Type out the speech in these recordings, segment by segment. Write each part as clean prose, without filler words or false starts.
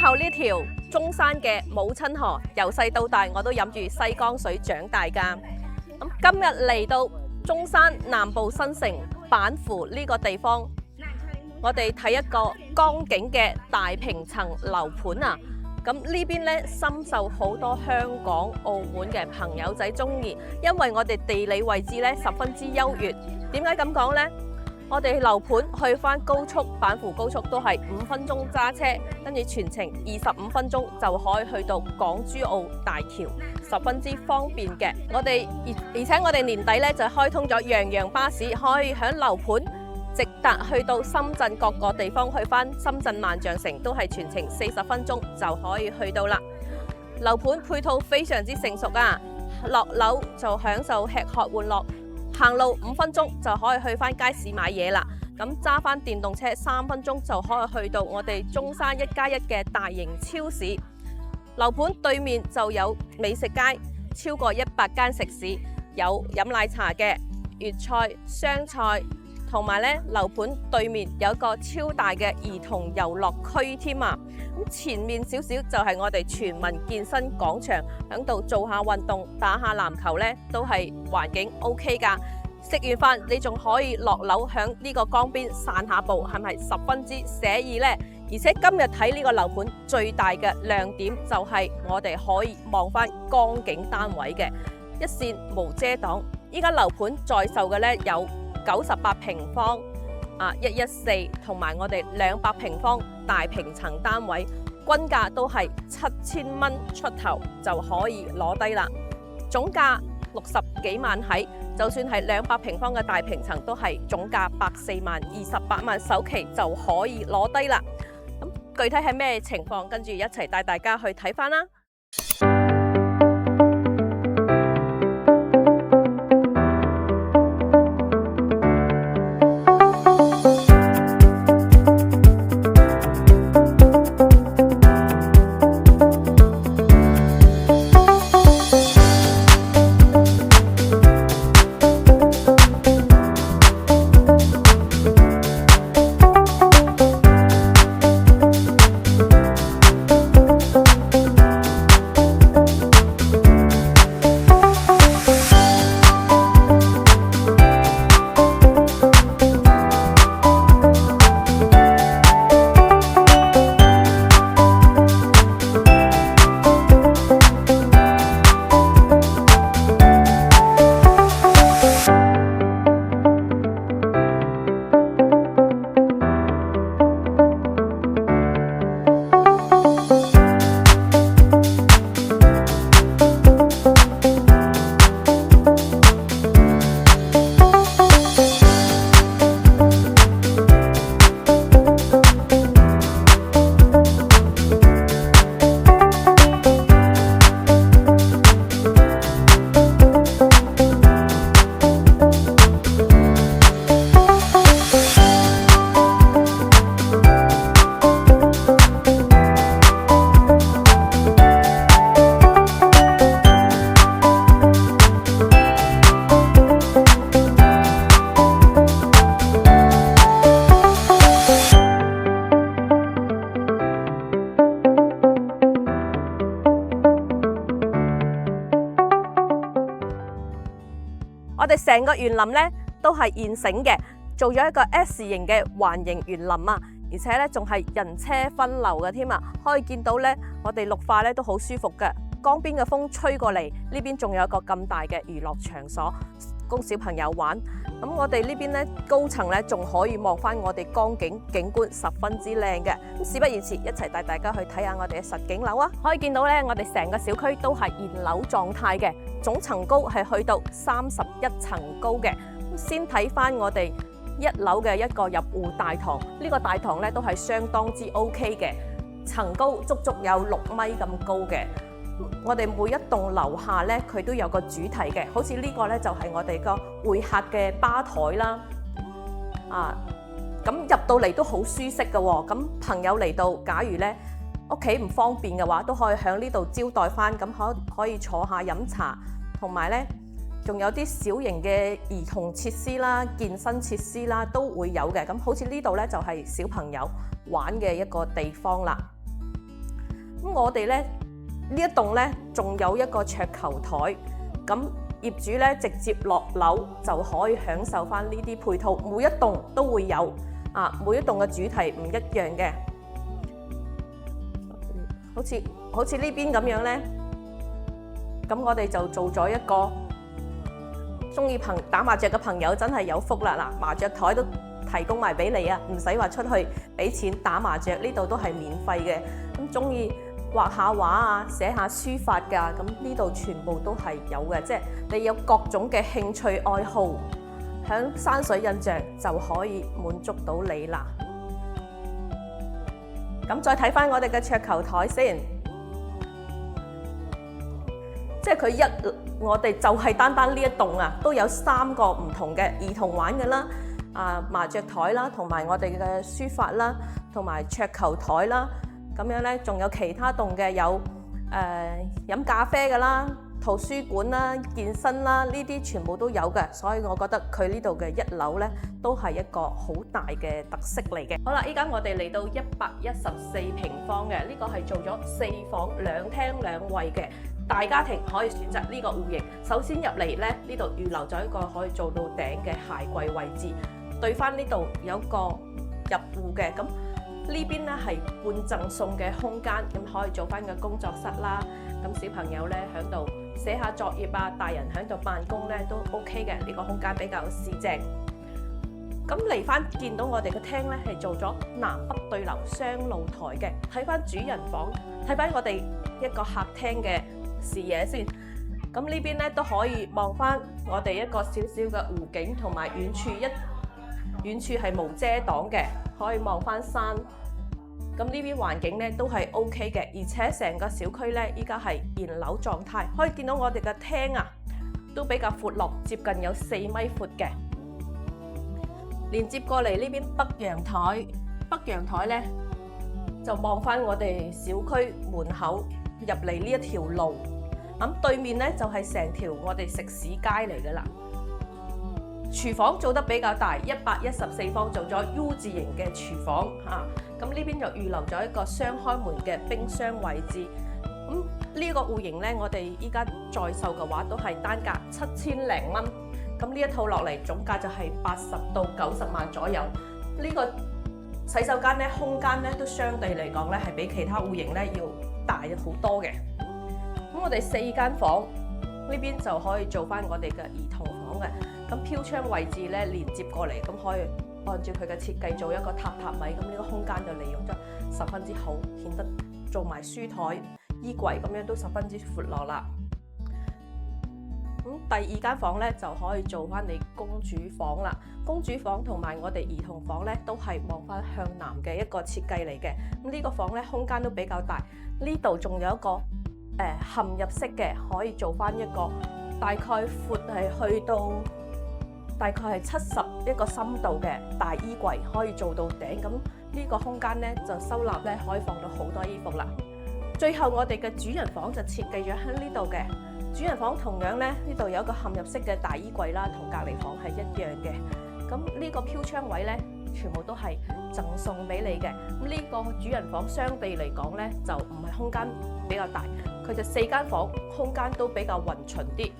後呢條中山嘅母親河，由細到大我都飲住西江水長大㗎。咁今日嚟到中山南部新城板湖呢個地方，我哋睇一個江景嘅大平層樓盤啊！咁呢邊呢，深受好多香港、澳門嘅朋友仔中意，因為我哋地理位置呢十分之優越。點解咁講呢？我哋樓盤去返高速板湖高速都係5分鐘揸車，跟住全程25分鐘就可以去到港珠澳大橋，十分之方便嘅。而且我哋年底呢就開通咗洋洋巴士，可以響樓盤直達去到深圳各個地方，去返深圳萬象城都係全程40分鐘就可以去到啦。樓盤配套非常之成熟啊，落樓就享受吃喝玩樂，行路5分鐘就可以去返街市買嘢啦。咁揸返電動車3分鐘就可以去到我哋中山1+1嘅大型超市。樓盤對面就有美食街，超過100間食肆，有飲奶茶嘅、粵菜、湘菜。同埋咧，樓盤對面有一個超大嘅兒童遊樂區添啊！咁前面少少就係我哋全民健身廣場，喺度做下運動、打下籃球咧，都係環境 OK 㗎。食完飯你仲可以落樓喺呢個江邊散下步，係咪十分之寫意呢？而且今日睇呢個樓盤最大嘅亮點就係我哋可以望翻江景單位嘅一線無遮擋。依家樓盤在售嘅咧有98平方114，同埋我哋200平方大平層單位，均價都係7000蚊出頭就可以攞低啦。總價60幾萬起，就算係200平方嘅大平層都係總價104萬，28萬首期就可以攞低啦。咁具體係咩情況？跟住一齊帶大家去睇翻啦。我哋成個園林咧都係現成嘅，做咗一個 S 型嘅環形園林啊，而且咧仲係人車分流嘅添啊，可以見到咧我哋綠化咧都好舒服嘅，江邊嘅風吹過嚟，呢邊仲有一個咁大嘅娛樂場所供小朋友玩。咁我哋呢邊咧高層咧仲可以望翻我哋江景景觀，十分之靚嘅。咁事不宜遲，一齊帶大家去睇下我哋嘅實景樓啊！可以見到咧，我哋成個小區都係現樓狀態嘅，總層高係去到31層高嘅。先睇翻我哋1樓嘅一個入戶大堂，呢個大堂咧都係相當之 OK 嘅，層高足足有6米咁高嘅。我哋每一棟樓下咧，佢都有個主題嘅，好似呢個咧就係我哋個會客嘅吧台啦。咁入到嚟都好舒適嘅喎。咁朋友嚟到，假如咧屋企唔方便嘅話，都可以喺呢度招待翻，咁可以坐下飲茶，同埋咧仲有啲小型嘅兒童設施啦、健身設施啦都會有嘅。咁好似呢度咧就係小朋友玩嘅一個地方啦。咁我哋咧呢一棟咧仲有一個桌球台，咁業主咧直接落樓就可以享受翻呢啲配套，每一棟都會有每一棟嘅主題唔一樣嘅，好似呢邊咁樣咧，咁我哋就做咗一個中意打麻雀嘅朋友真係有福啦！嗱，麻雀台都提供埋俾你啊，唔使話出去俾錢打麻雀，呢度都係免費嘅。咁中意畫下畫啊，寫下書法㗎，咁呢度全部都係有嘅，即係你有各種嘅興趣愛好，響山水印象就可以滿足到你啦。咁再睇翻我哋嘅桌球台先，即係我哋就係單呢一棟都有3個唔同嘅兒童玩嘅啦，麻雀台啦，同埋我哋嘅書法啦，同埋桌球台啦。咁樣咧，仲有其他棟嘅有飲咖啡嘅啦、圖書館啦、健身啦，呢啲全部都有嘅。所以我覺得佢呢度嘅1樓咧，都係一個好大嘅特色嚟嘅。好啦，依家我哋嚟到114平方嘅，呢個係做咗4房2廳2衛嘅大家庭，可以選擇呢個戶型。首先入嚟咧，呢度預留咗一個可以做到頂嘅鞋櫃位置，對翻呢度有個入戶嘅咁。呢邊咧係半贈送嘅空間，咁可以做翻個工作室啦。咁小朋友咧喺度寫下作業啊，大人喺度辦公咧都 OK 嘅。呢個空間比較市正。咁嚟翻見到我哋嘅廳咧係做咗南北對流雙露台嘅。睇翻主人房，睇翻我哋一個客廳嘅視野先。咁呢邊咧都可以望翻我哋一個少少嘅湖景，同埋遠處係無遮擋嘅。可以望翻山，咁呢邊環境咧都係 OK 嘅，而且成個小區咧依家係現樓狀態，可以見到我哋嘅廳都比較闊落，接近有4米闊嘅。連接過嚟呢邊北陽台，北陽台咧就望翻我哋小區門口入嚟呢一條路，咁對面咧就係成條我哋食肆街嚟噶啦。廚房做得比較大，114方做咗 U 字形嘅廚房咁呢邊就預留咗一個雙開門嘅冰箱位置。咁呢個戶型咧，我哋依家在售嘅話都係單價7000零蚊。咁呢一套落嚟總價就係80到90萬左右。呢個洗手間咧空間咧都相對嚟講咧係比其他戶型咧要大好多嘅。咁我哋4間房呢邊就可以做翻我哋嘅兒童房嘅。咁飄窗位置咧連接過嚟，咁可以按照佢嘅設計做一個榻位，咁呢個空間就利用得十分之好，顯得做埋書台、衣櫃咁樣都十分之闊落啦。咁第2間房咧就可以做翻你公主房啦。公主房同埋我哋兒童房咧都係望翻向南嘅一個設計嚟嘅。咁呢個房咧空間都比較大，呢度仲有一個嵌入式嘅，可以做翻一個大概闊係去到大概係70一個深度嘅大衣櫃，可以做到頂。咁呢個空間咧就收納咧可以放到好多衣服啦。最後我哋嘅主人房就設計咗喺呢度嘅。主人房同樣咧呢度有一個嵌入式嘅大衣櫃啦，同隔離房係一樣嘅。咁呢個飄窗位咧全部都係贈送俾你嘅。咁呢個主人房相對嚟講咧就唔係空間比較大，佢就4間房空間都比較勻循啲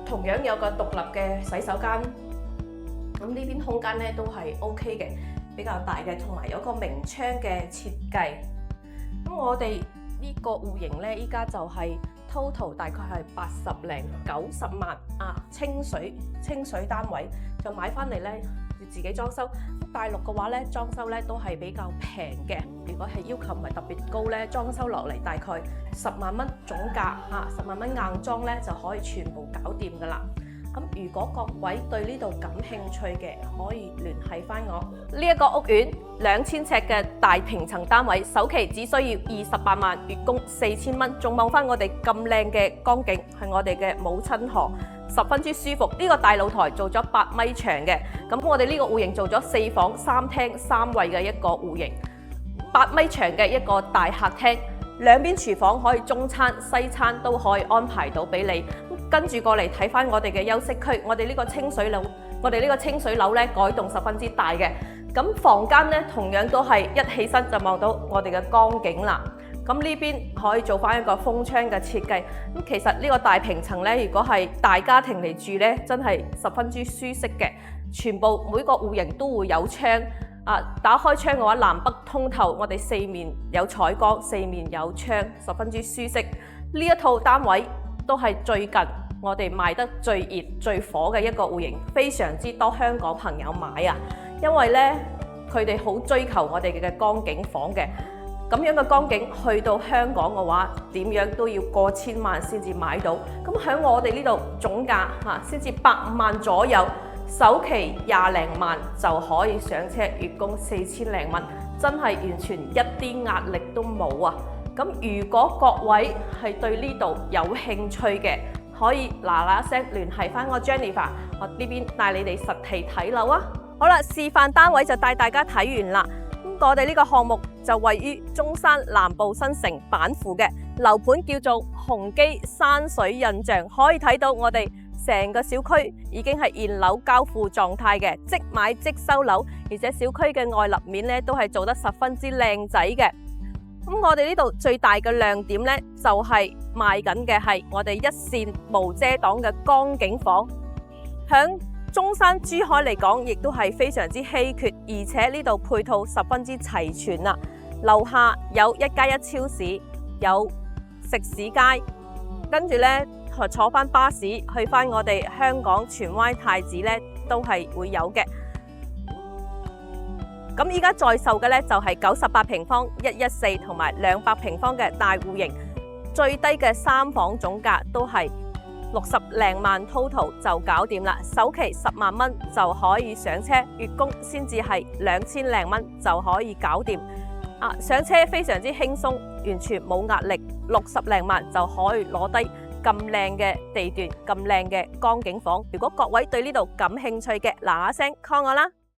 同樣有個獨立嘅洗手間，咁呢邊空間咧都係 OK 嘅，比較大嘅，同埋有個明窗嘅設計。咁我哋呢個戶型咧，依家就係 total 大概係80零90萬清水單位，就買翻嚟咧要自己裝修。大陸嘅話咧，裝修咧都係比較平嘅。如果係要求唔係特別高咧，裝修落嚟大概10萬蚊總價10萬蚊硬裝咧就可以全部搞掂噶啦。咁如果各位對呢度感興趣嘅，可以聯繫翻我。呢一個屋苑2000尺嘅大平層單位，首期只需要28萬，月供4000蚊，仲望翻我哋咁靚嘅江景，係我哋嘅母親河，十分之舒服。呢個大露台做咗8米長嘅，咁我哋呢個戶型做咗4房3廳3衛嘅一個戶型，8米長嘅一個大客廳，兩邊廚房可以中餐西餐都可以安排到俾你。跟住過嚟睇翻我哋嘅休息區，我哋呢個清水樓咧改動十分之大嘅。咁房間咧同樣都係一起身就望到我哋嘅江景啦。咁呢邊可以做翻一個風窗嘅設計。咁其實呢個大平層呢，如果係大家庭嚟住呢，真係十分之舒適嘅。全部每個戶型都會有窗，打開窗嘅話，南北通透，我哋四面有採光，四面有窗，十分之舒適。呢一套單位都係最近我哋賣得最熱最火嘅一個戶型，非常之多香港朋友買啊！因為呢，佢哋好追求我哋嘅江景房嘅。咁樣嘅光景去到香港嘅話，點樣都要過千萬先至買到。咁喺我哋呢度總價先至100萬左右，首期20零萬就可以上車，月供4000零蚊，真係完全一啲壓力都冇啊！咁如果各位係對呢度有興趣嘅，可以嗱嗱聲聯繫翻我 Jennifer， 我呢邊帶你哋實地睇樓啊！好啦，示範單位就帶大家睇完啦。我哋呢個項目就位於中山南部新城板符嘅樓盤，叫做鴻基山水印象，可以睇到我哋成個小區已經係現樓交付狀態嘅，即買即收樓，而且小區嘅外立面咧都係做得十分之靚仔嘅。咁我哋呢度最大嘅亮點咧，就係賣緊嘅係我哋一線無遮擋嘅江景房，響中山珠海嚟講，亦都係非常之稀缺，而且呢度配套十分之齊全啦。樓下有1+1超市，有食肆街，跟住呢坐翻巴士去翻我哋香港荃灣太子呢，都係會有嘅。咁依家在售嘅呢，就係98平方、114同埋200平方嘅大戶型，最低嘅3房總價都係60零萬 total 就搞掂啦，首期10萬蚊就可以上車，月供先至係2000零蚊就可以搞掂。上車非常之輕鬆，完全冇壓力，60零萬就可以攞低咁靚嘅地段、咁靚嘅江景房。如果各位對呢度感興趣嘅，嗱嗱聲 call 我啦！